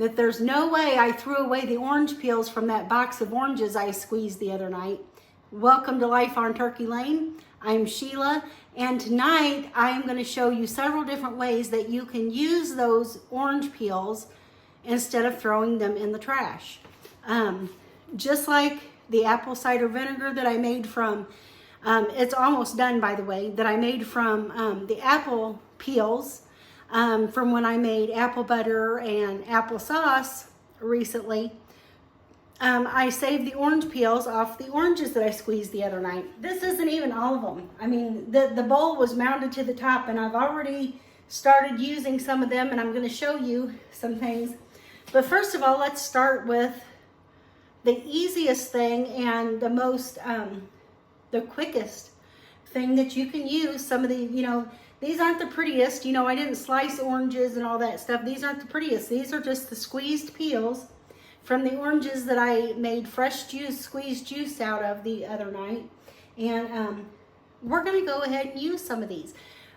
that there's no way I threw away the orange peels from that box of oranges I squeezed the other night. Welcome to Life on Turkey Lane. I'm Sheila, and tonight I am going to show you several different ways that you can use those orange peels instead of throwing them in the trash. Just like the apple cider vinegar that I made from, it's almost done by the way, that I made from the apple peels from when I made apple butter and applesauce recently. I saved the orange peels off the oranges that I squeezed the other night. This isn't even all of them. I mean, the bowl was mounted to the top, and I've already started using some of them, and I'm going to show you some things. But first of all, let's start with the easiest thing and the most, the quickest thing that you can use. Some of the, these aren't the prettiest. I didn't slice oranges and all that stuff. These aren't the prettiest. These are just the squeezed peels from the oranges that I made fresh juice, squeezed juice out of the other night. And we're gonna go ahead and use some of these.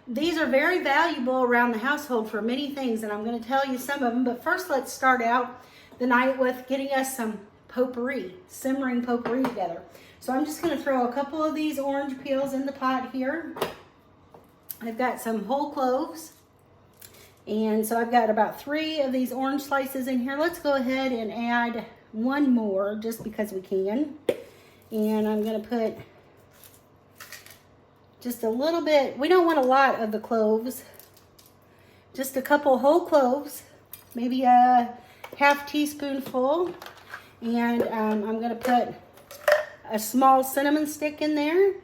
These are very valuable around the household for many things, and I'm gonna tell you some of them, but first let's start out the night with getting us some potpourri, simmering potpourri together. So I'm just gonna throw a couple of these orange peels in the pot here. I've got some whole cloves. And so I've got about 3 of these orange slices in here. Let's go ahead and add one more just because we can. And I'm gonna put just a little bit. We don't want a lot of the cloves. Just a couple whole cloves, maybe a half teaspoonful. And I'm gonna put a small cinnamon stick in there.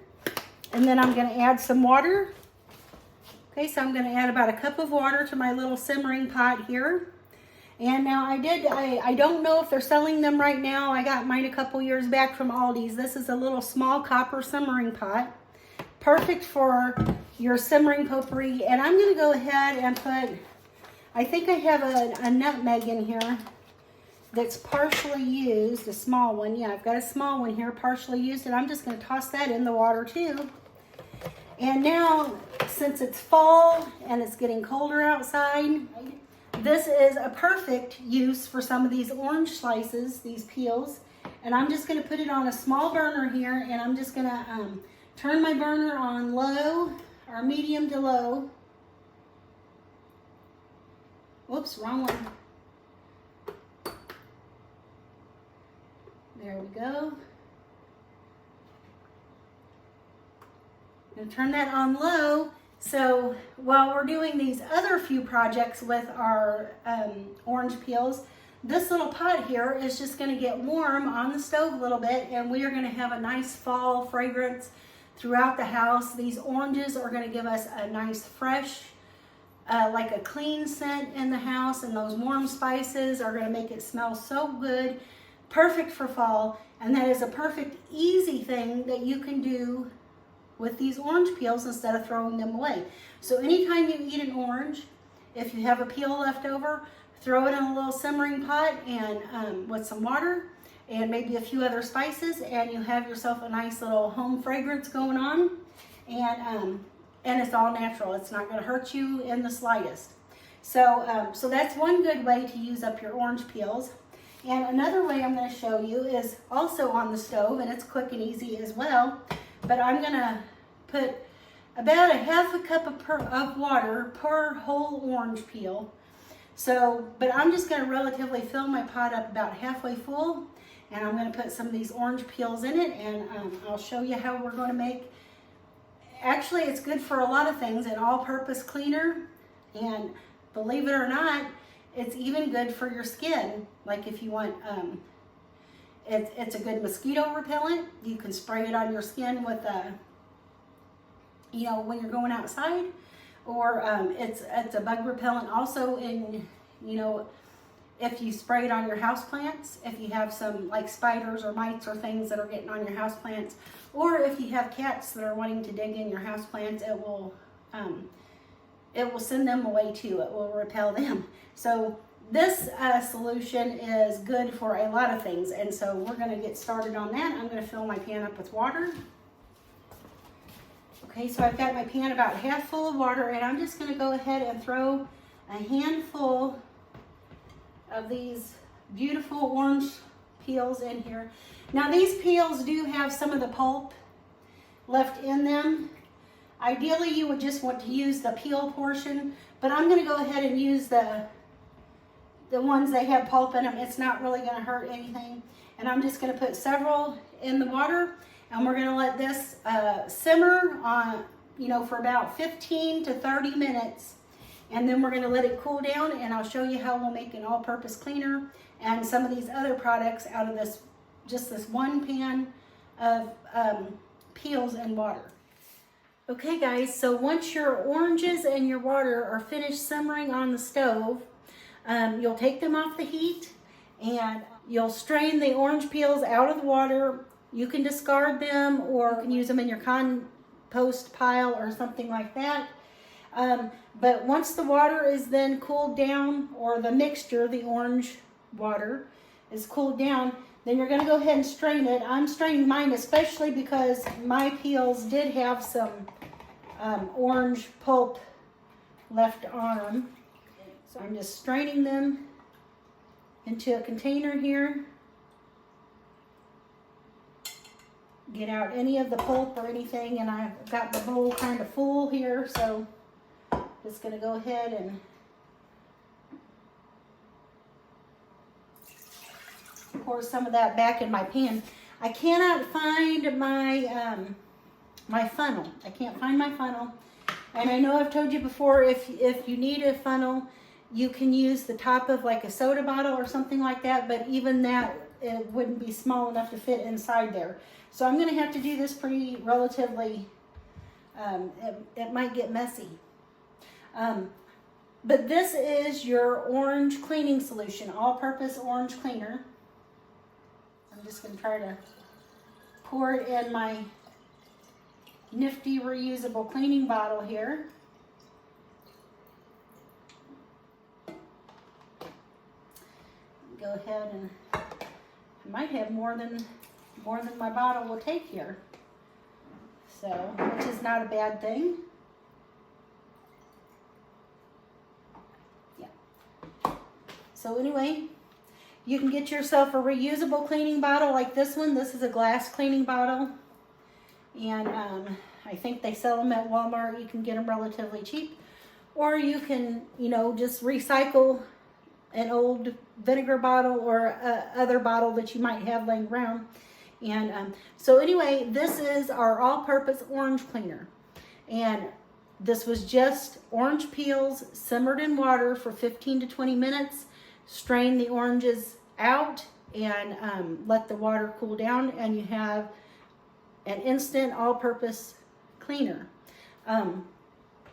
And then I'm gonna add some water. Okay, so I'm going to add about a cup of water to my little simmering pot here. And now I don't know if they're selling them right now. I got mine a couple years back from Aldi's. This is a little small copper simmering pot. Perfect for your simmering potpourri. And I'm going to go ahead and put, I think I have a nutmeg in here that's partially used, a small one. Yeah, I've got a small one here, partially used. And I'm just going to toss that in the water too. And now, since it's fall and it's getting colder outside, this is a perfect use for some of these orange slices, these peels. And I'm just going to put it on a small burner here, and I'm just going to turn my burner on low or medium to low. Whoops, wrong one. There we go. And turn that on low. So while we're doing these other few projects with our orange peels, this little pot here is just going to get warm on the stove a little bit, and we are going to have a nice fall fragrance throughout the house. These oranges are going to give us a nice fresh, like a clean scent in the house, and those warm spices are going to make it smell so good. Perfect for fall, and that is a perfect easy thing that you can do with these orange peels instead of throwing them away. So anytime you eat an orange, if you have a peel left over, throw it in a little simmering pot and with some water and maybe a few other spices, and you have yourself a nice little home fragrance going on. And it's all natural. It's not going to hurt you in the slightest. So that's one good way to use up your orange peels. And another way I'm going to show you is also on the stove, and it's quick and easy as well. But I'm going to put about a half a cup of water per whole orange peel. So, but I'm just going to relatively fill my pot up about halfway full. And I'm going to put some of these orange peels in it. And I'll show you how we're going to make. Actually, it's good for a lot of things, an all-purpose cleaner. And believe it or not, it's even good for your skin. Like if you want... It's a good mosquito repellent. You can spray it on your skin with when you're going outside, or it's a bug repellent also in, if you spray it on your houseplants, if you have some like spiders or mites or things that are getting on your houseplants, or if you have cats that are wanting to dig in your houseplants, it will send them away too. It will repel them. So this solution is good for a lot of things, and so we're going to get started on that. I'm going to fill my pan up with water. Okay, so I've got my pan about half full of water, and I'm just going to go ahead and throw a handful of these beautiful orange peels in here. Now these peels do have some of the pulp left in them. Ideally you would just want to use the peel portion, but I'm going to go ahead and use the ones that have pulp in them. It's not really going to hurt anything. And I'm just going to put several in the water, and we're going to let this simmer on, for about 15 to 30 minutes. And then we're going to let it cool down, and I'll show you how we'll make an all-purpose cleaner and some of these other products out of this, just this one pan of peels and water. Okay guys, so once your oranges and your water are finished simmering on the stove, you'll take them off the heat and you'll strain the orange peels out of the water. You can discard them, or you can use them in your compost pile or something like that. But once the water is then cooled down, or the mixture, the orange water is cooled down, then you're going to go ahead and strain it. I'm straining mine especially because my peels did have some orange pulp left on them. So I'm just straining them into a container here. Get out any of the pulp or anything, and I've got the bowl kind of full here, so just going to go ahead and pour some of that back in my pan. I cannot find my my funnel. I can't find my funnel. And I know I've told you before, if you need a funnel, you can use the top of like a soda bottle or something like that, but even that, it wouldn't be small enough to fit inside there. So I'm going to have to do this pretty relatively, it might get messy. But this is your orange cleaning solution, all-purpose orange cleaner. I'm just going to try to pour it in my nifty reusable cleaning bottle here. Go ahead and I might have more than my bottle will take here, so which is not a bad thing. Yeah. So anyway, you can get yourself a reusable cleaning bottle like this one. This is a glass cleaning bottle, and I think they sell them at Walmart. You can get them relatively cheap, or you can, just recycle an old vinegar bottle or other bottle that you might have laying around. And so anyway, this is our all-purpose orange cleaner, and this was just orange peels simmered in water for 15 to 20 minutes. Strain the oranges out and let the water cool down, and you have an instant all-purpose cleaner.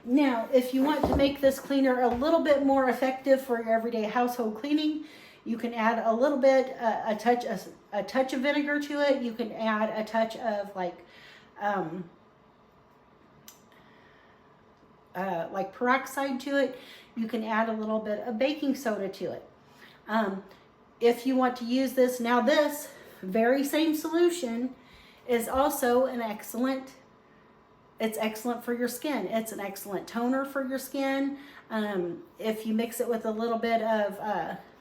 Now, if you want to make this cleaner a little bit more effective for your everyday household cleaning, you can add a little bit, a touch of vinegar to it. You can add a touch of like peroxide to it. You can add a little bit of baking soda to it. If you want to use this, now this very same solution is also it's excellent for your skin. It's an excellent toner for your skin. If you mix it with a little bit of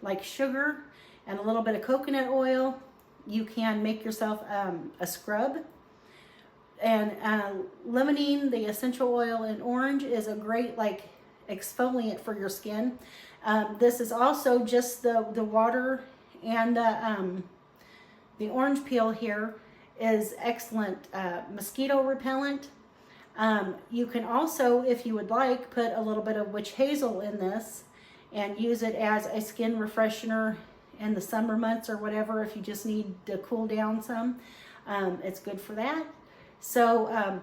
like sugar and a little bit of coconut oil, you can make yourself a scrub. And limonene, the essential oil in orange, is a great like exfoliant for your skin. This is also just the water, and the orange peel here is excellent mosquito repellent. You can also, if you would like, put a little bit of witch hazel in this and use it as a skin refreshener in the summer months or whatever, if you just need to cool down some. It's good for that. So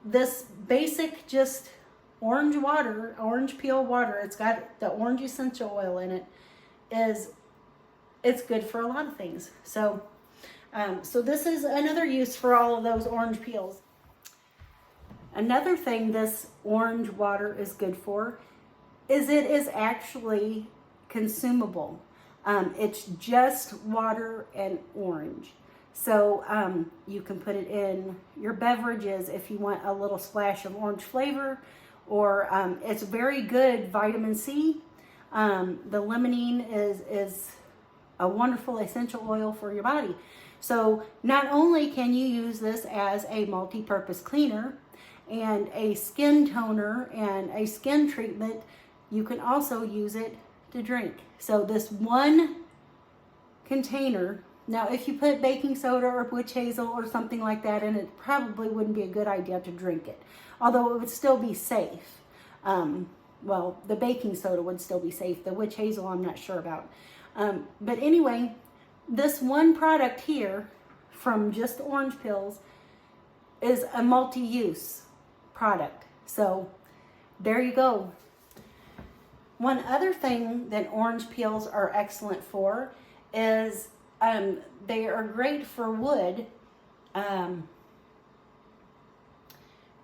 this basic just orange water, orange peel water, it's got the orange essential oil in it, it's good for a lot of things. So, so this is another use for all of those orange peels. Another thing this orange water is good for is it is actually consumable. It's just water and orange. So you can put it in your beverages if you want a little splash of orange flavor, or it's very good vitamin C. The limonene is a wonderful essential oil for your body. So not only can you use this as a multi-purpose cleaner and a skin toner and a skin treatment, you can also use it to drink. So this one container, now if you put baking soda or witch hazel or something like that in it, probably wouldn't be a good idea to drink it, although it would still be safe. Well, the baking soda would still be safe. The witch hazel I'm not sure about. But anyway, this one product here from Just Orange Peels is a multi-use product. So there you go. One other thing that orange peels are excellent for is they are great for wood,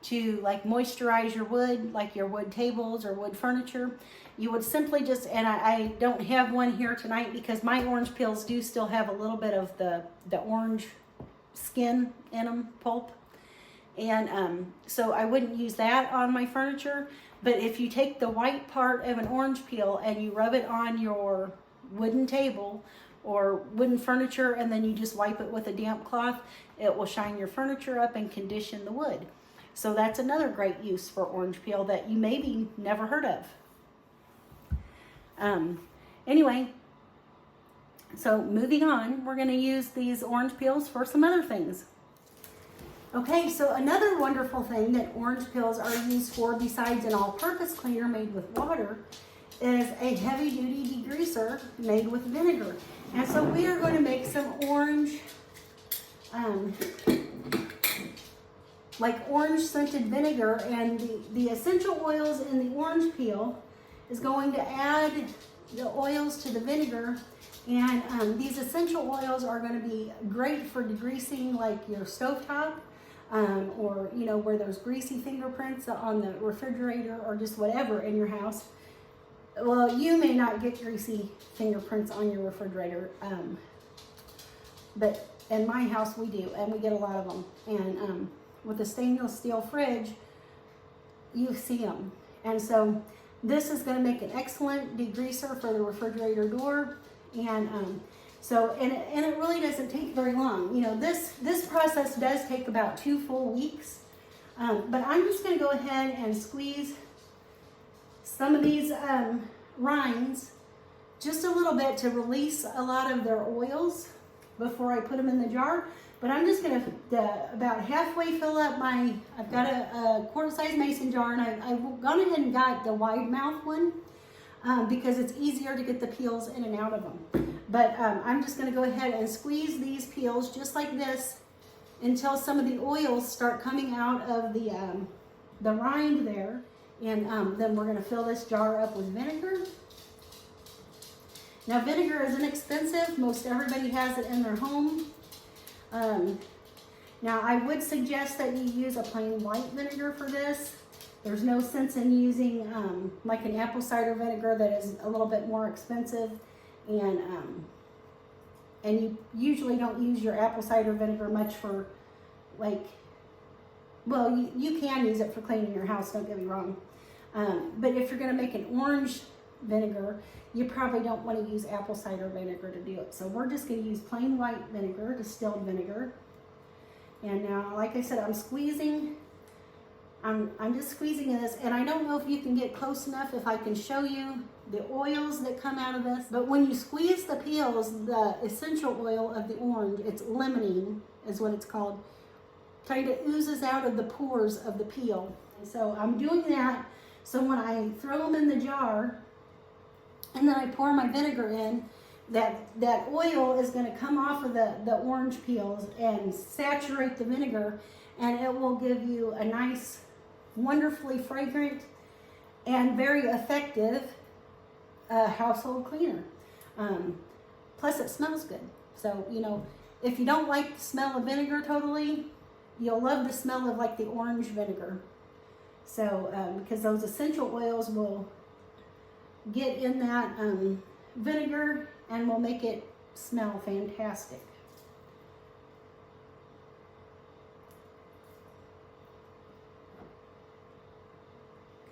to like moisturize your wood, like your wood tables or wood furniture. You would simply just, and I don't have one here tonight because my orange peels do still have a little bit of the orange skin in them, pulp. And so I wouldn't use that on my furniture. But if you take the white part of an orange peel and you rub it on your wooden table or wooden furniture, and then you just wipe it with a damp cloth, it will shine your furniture up and condition the wood. So that's another great use for orange peel that you maybe never heard of. Anyway, so moving on, we're going to use these orange peels for some other things. Okay, so another wonderful thing that orange peels are used for besides an all-purpose cleaner made with water is a heavy-duty degreaser made with vinegar. And so we are going to make some orange, like orange scented vinegar, and the essential oils in the orange peel is going to add the oils to the vinegar. And these essential oils are going to be great for degreasing like your stovetop, or you know, where there's greasy fingerprints on the refrigerator or just whatever in your house. Well, you may not get greasy fingerprints on your refrigerator, but in my house we do, and we get a lot of them. And with a stainless steel fridge, you see them. And so this is going to make an excellent degreaser for the refrigerator door. And and it really doesn't take very long. You know, this process does take about 2 full weeks. But I'm just going to go ahead and squeeze some of these rinds just a little bit to release a lot of their oils before I put them in the jar. But I'm just going to about halfway fill up I've got a quart-size mason jar, and I've gone ahead and got the wide mouth one because it's easier to get the peels in and out of them. But I'm just going to go ahead and squeeze these peels just like this until some of the oils start coming out of the rind there. And then we're going to fill this jar up with vinegar. Now, vinegar is inexpensive. Most everybody has it in their home. Now, I would suggest that you use a plain white vinegar for this. There's no sense in using like an apple cider vinegar that is a little bit more expensive. And you usually don't use your apple cider vinegar much for, like, well, you can use it for cleaning your house, don't get me wrong. But if you're going to make an orange vinegar, you probably don't want to use apple cider vinegar to do it. So we're just going to use plain white vinegar, distilled vinegar. And now, like I said, I'm just squeezing this, and I don't know if you can get close enough if I can show you the oils that come out of this. But when you squeeze the peels, the essential oil of the orange, it's limonene is what it's called, kind of oozes out of the pores of the peel. And so I'm doing that, so when I throw them in the jar and then I pour my vinegar in, that oil is going to come off of the orange peels and saturate the vinegar, and it will give you a nice, wonderfully fragrant and very effective household cleaner. Plus it smells good. So, you know, if you don't like the smell of vinegar totally, you'll love the smell of like the orange vinegar. So, because those essential oils will get in that vinegar and will make it smell fantastic.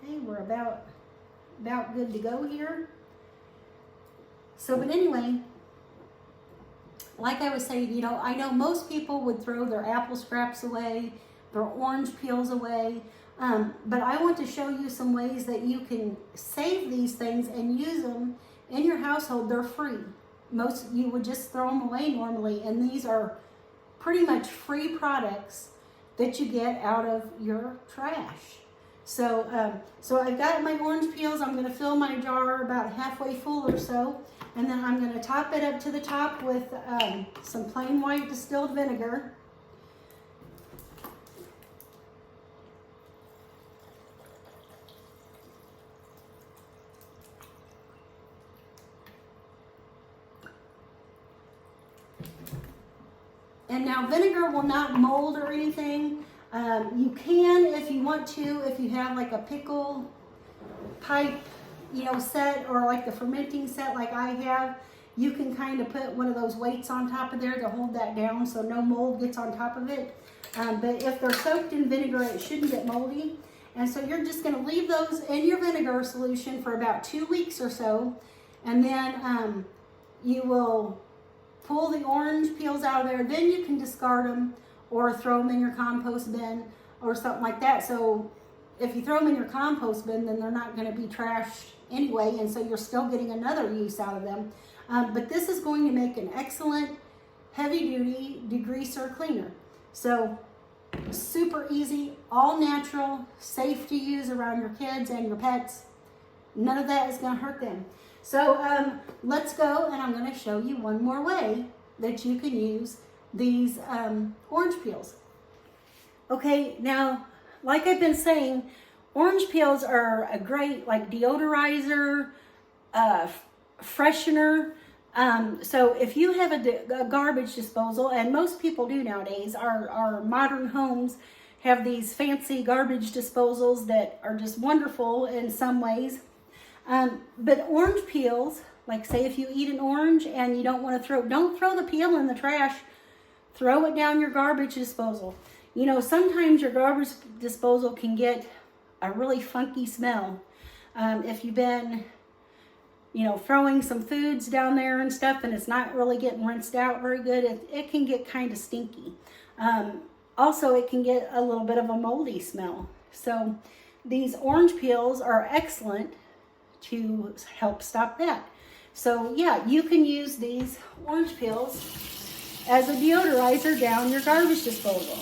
Okay, we're about good to go here. So, but anyway, like I was saying, you know, I know most people would throw their apple scraps away, their orange peels away, but I want to show you some ways that you can save these things and use them in your household. They're free. Most you would just throw them away normally, and these are pretty much free products that you get out of your trash. So, so I've got my orange peels. I'm going to fill my jar about halfway full or so, and then I'm going to top it up to the top with some plain white distilled vinegar. And now vinegar will not mold or anything. You can, if you want to, if you have like a pickle pipe, you know, set, or like the fermenting set like I have, you can kind of put one of those weights on top of there to hold that down so no mold gets on top of it. But if they're soaked in vinegar, it shouldn't get moldy. And so you're just going to leave those in your vinegar solution for about 2 weeks or so. And then you will pull the orange peels out of there. Then you can discard them or throw them in your compost bin or something like that. So if you throw them in your compost bin, then they're not going to be trashed anyway, and so you're still getting another use out of them. But this is going to make an excellent heavy-duty degreaser cleaner. So super easy, all natural, safe to use around your kids and your pets. None of that is going to hurt them. So let's go, and I'm going to show you one more way that you can use these orange peels. Okay, now, like I've been saying, orange peels are a great like deodorizer, freshener. So if you have a garbage disposal, and most people do nowadays, our modern homes have these fancy garbage disposals that are just wonderful in some ways. But orange peels, like say if you eat an orange and you don't want to don't throw the peel in the trash, throw it down your garbage disposal. You know, sometimes your garbage disposal can get a really funky smell. If you've been, you know, throwing some foods down there and stuff and it's not really getting rinsed out very good, it can get kind of stinky. Also, it can get a little bit of a moldy smell. So these orange peels are excellent to help stop that. So yeah, you can use these orange peels as a deodorizer down your garbage disposal.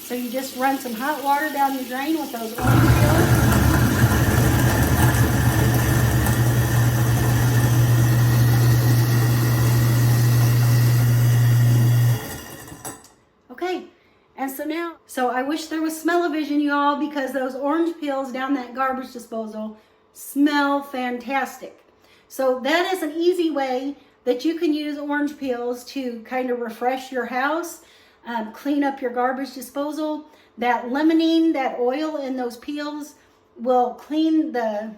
So you just run some hot water down the drain with those orange peels. Okay, and so I wish there was smell-o-vision, you all, because those orange peels down that garbage disposal smell fantastic. So that is an easy way that you can use orange peels to kind of refresh your house, clean up your garbage disposal. That limonene, that oil in those peels will clean the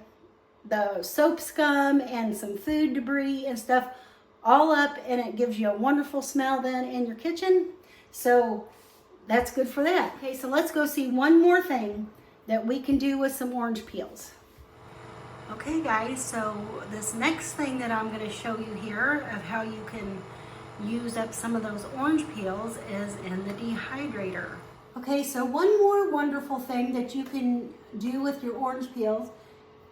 soap scum and some food debris and stuff all up, and it gives you a wonderful smell then in your kitchen. So that's good for that. Okay, so let's go see one more thing that we can do with some orange peels. Okay guys, so this next thing that I'm going to show you here of how you can use up some of those orange peels is in the dehydrator. Okay, so one more wonderful thing that you can do with your orange peels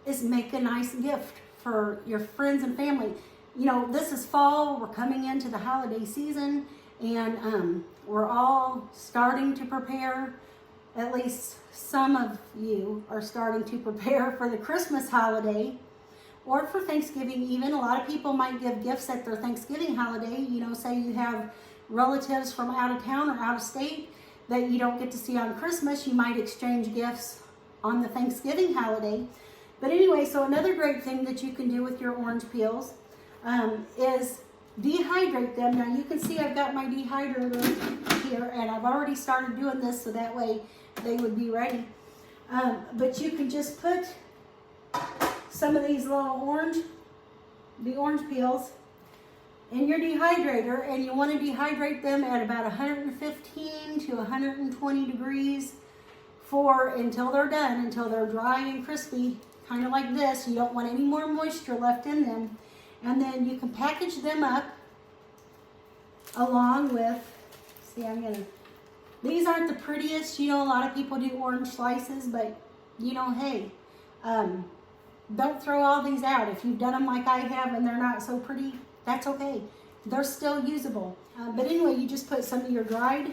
is make a nice gift for your friends and family. You know, this is fall, we're coming into the holiday season, and we're all starting to prepare, at least some of you are starting to prepare for the Christmas holiday or for Thanksgiving even. A lot of people might give gifts at their Thanksgiving holiday. You know, say you have relatives from out of town or out of state that you don't get to see on Christmas, you might exchange gifts on the Thanksgiving holiday. But anyway, so another great thing that you can do with your orange peels is dehydrate them. Now you can see I've got my dehydrator here, and I've already started doing this so that way they would be ready. But you can just put some of these little orange peels in your dehydrator, and you want to dehydrate them at about 115 to 120 degrees until they're done, until they're dry and crispy, kind of like this. You don't want any more moisture left in them. And then you can package them up along with, see, these aren't the prettiest. You know, a lot of people do orange slices, but you know, hey, don't throw all these out. If you've done them like I have and they're not so pretty, that's okay. They're still usable. But anyway, you just put some of your dried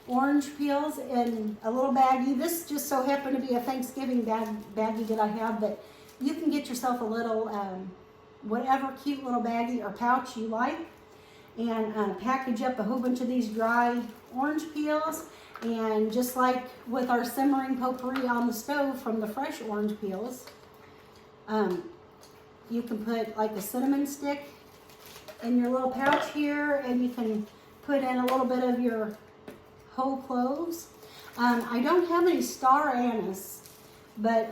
orange peels in a little baggie. This just so happened to be a Thanksgiving baggie that I have, but you can get yourself a little, whatever cute little baggie or pouch you like, and package up a whole bunch of these dry orange peels. And just like with our simmering potpourri on the stove from the fresh orange peels, you can put like a cinnamon stick in your little pouch here, and you can put in a little bit of your whole cloves. I don't have any star anise, but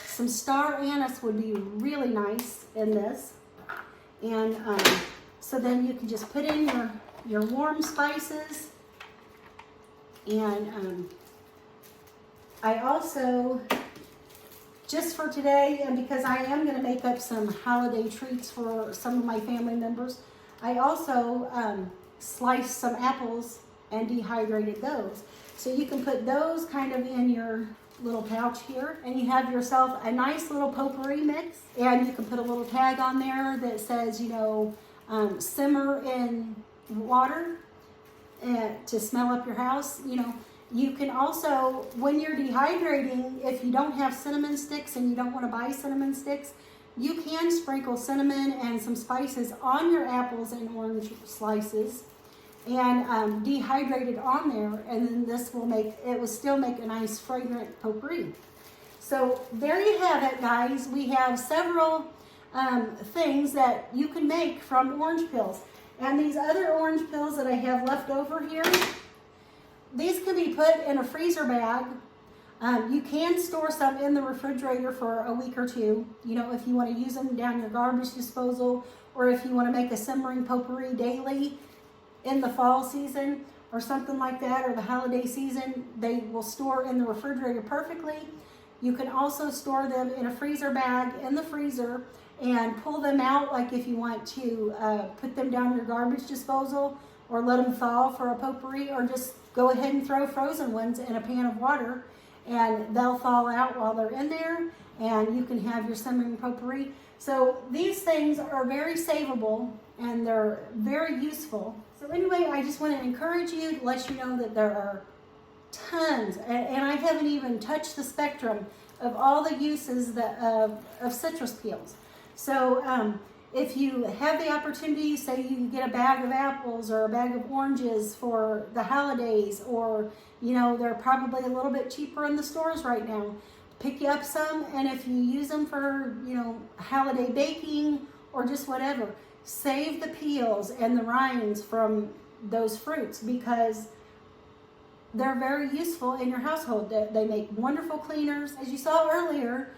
some star anise would be really nice in this. And so then you can just put in your warm spices. And I also, just for today, and because I am going to make up some holiday treats for some of my family members, I also sliced some apples and dehydrated those. So you can put those kind of in your little pouch here, and you have yourself a nice little potpourri mix. And you can put a little tag on there that says, you know, simmer in water to smell up your house. You know, you can also, when you're dehydrating, if you don't have cinnamon sticks and you don't want to buy cinnamon sticks, you can sprinkle cinnamon and some spices on your apples and orange slices and dehydrate it on there, and then this will still make a nice fragrant potpourri. So there you have it, guys. We have several things that you can make from orange peels. And these other orange peels that I have left over here, these can be put in a freezer bag. You can store some in the refrigerator for a week or two, you know, if you want to use them down your garbage disposal, or if you want to make a simmering potpourri daily in the fall season or something like that, or the holiday season. They will store in the refrigerator perfectly. You can also store them in a freezer bag in the freezer and pull them out, like if you want to put them down your garbage disposal, or let them thaw for a potpourri, or just go ahead and throw frozen ones in a pan of water and they'll thaw out while they're in there, and you can have your simmering potpourri. So these things are very savable and they're very useful. So anyway, I just want to encourage you to let you know that there are tons, and I haven't even touched the spectrum of all the uses of citrus peels. So if you have the opportunity, say you get a bag of apples or a bag of oranges for the holidays, or you know, they're probably a little bit cheaper in the stores right now, pick you up some, and if you use them for, you know, holiday baking or just whatever, save the peels and the rinds from those fruits, because they're very useful in your household. They make wonderful cleaners. As you saw earlier,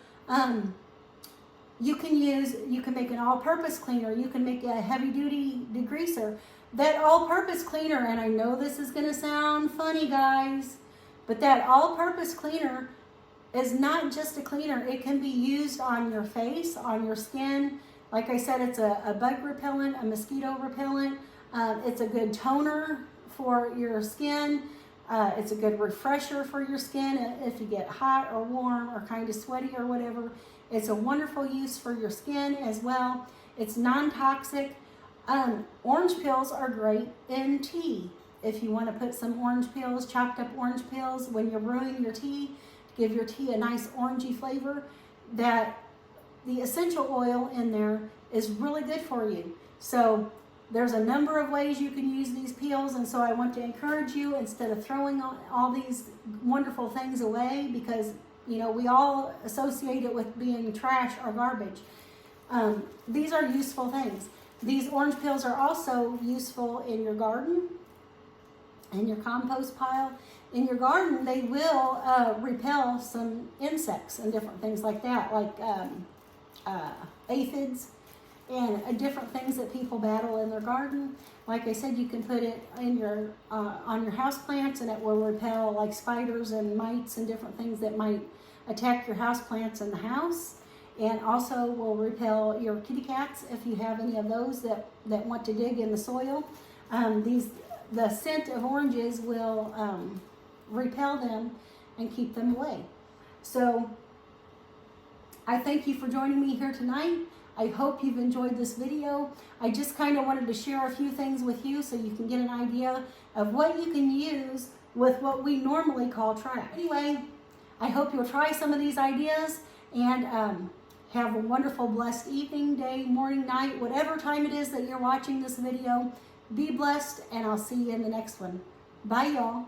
you can make an all-purpose cleaner. You can make a heavy-duty degreaser. That all-purpose cleaner, and I know this is going to sound funny, guys, but that all-purpose cleaner is not just a cleaner. It can be used on your face, on your skin. Like I said, it's a bug repellent, a mosquito repellent. It's a good toner for your skin. It's a good refresher for your skin if you get hot or warm or kind of sweaty or whatever. It's a wonderful use for your skin as well. It's non-toxic. Orange peels are great in tea. If you want to put some orange peels, chopped up orange peels, when you're brewing your tea, to give your tea a nice orangey flavor, that the essential oil in there is really good for you. So there's a number of ways you can use these peels, and so I want to encourage you, instead of throwing all these wonderful things away, because you know we all associate it with being trash or garbage. These are useful things. These orange peels are also useful in your garden, in your compost pile. In your garden, they will repel some insects and different things like that, like aphids and different things that people battle in their garden. Like I said, you can put it in your on your house plants, and it will repel like spiders and mites and different things that might attack your house plants in the house. And also will repel your kitty cats if you have any of those that want to dig in the soil. The scent of oranges will repel them and keep them away. So I thank you for joining me here tonight. I hope you've enjoyed this video. I just kind of wanted to share a few things with you so you can get an idea of what you can use with what we normally call trash. Anyway, I hope you'll try some of these ideas and have a wonderful, blessed evening, day, morning, night, whatever time it is that you're watching this video. Be blessed, and I'll see you in the next one. Bye, y'all.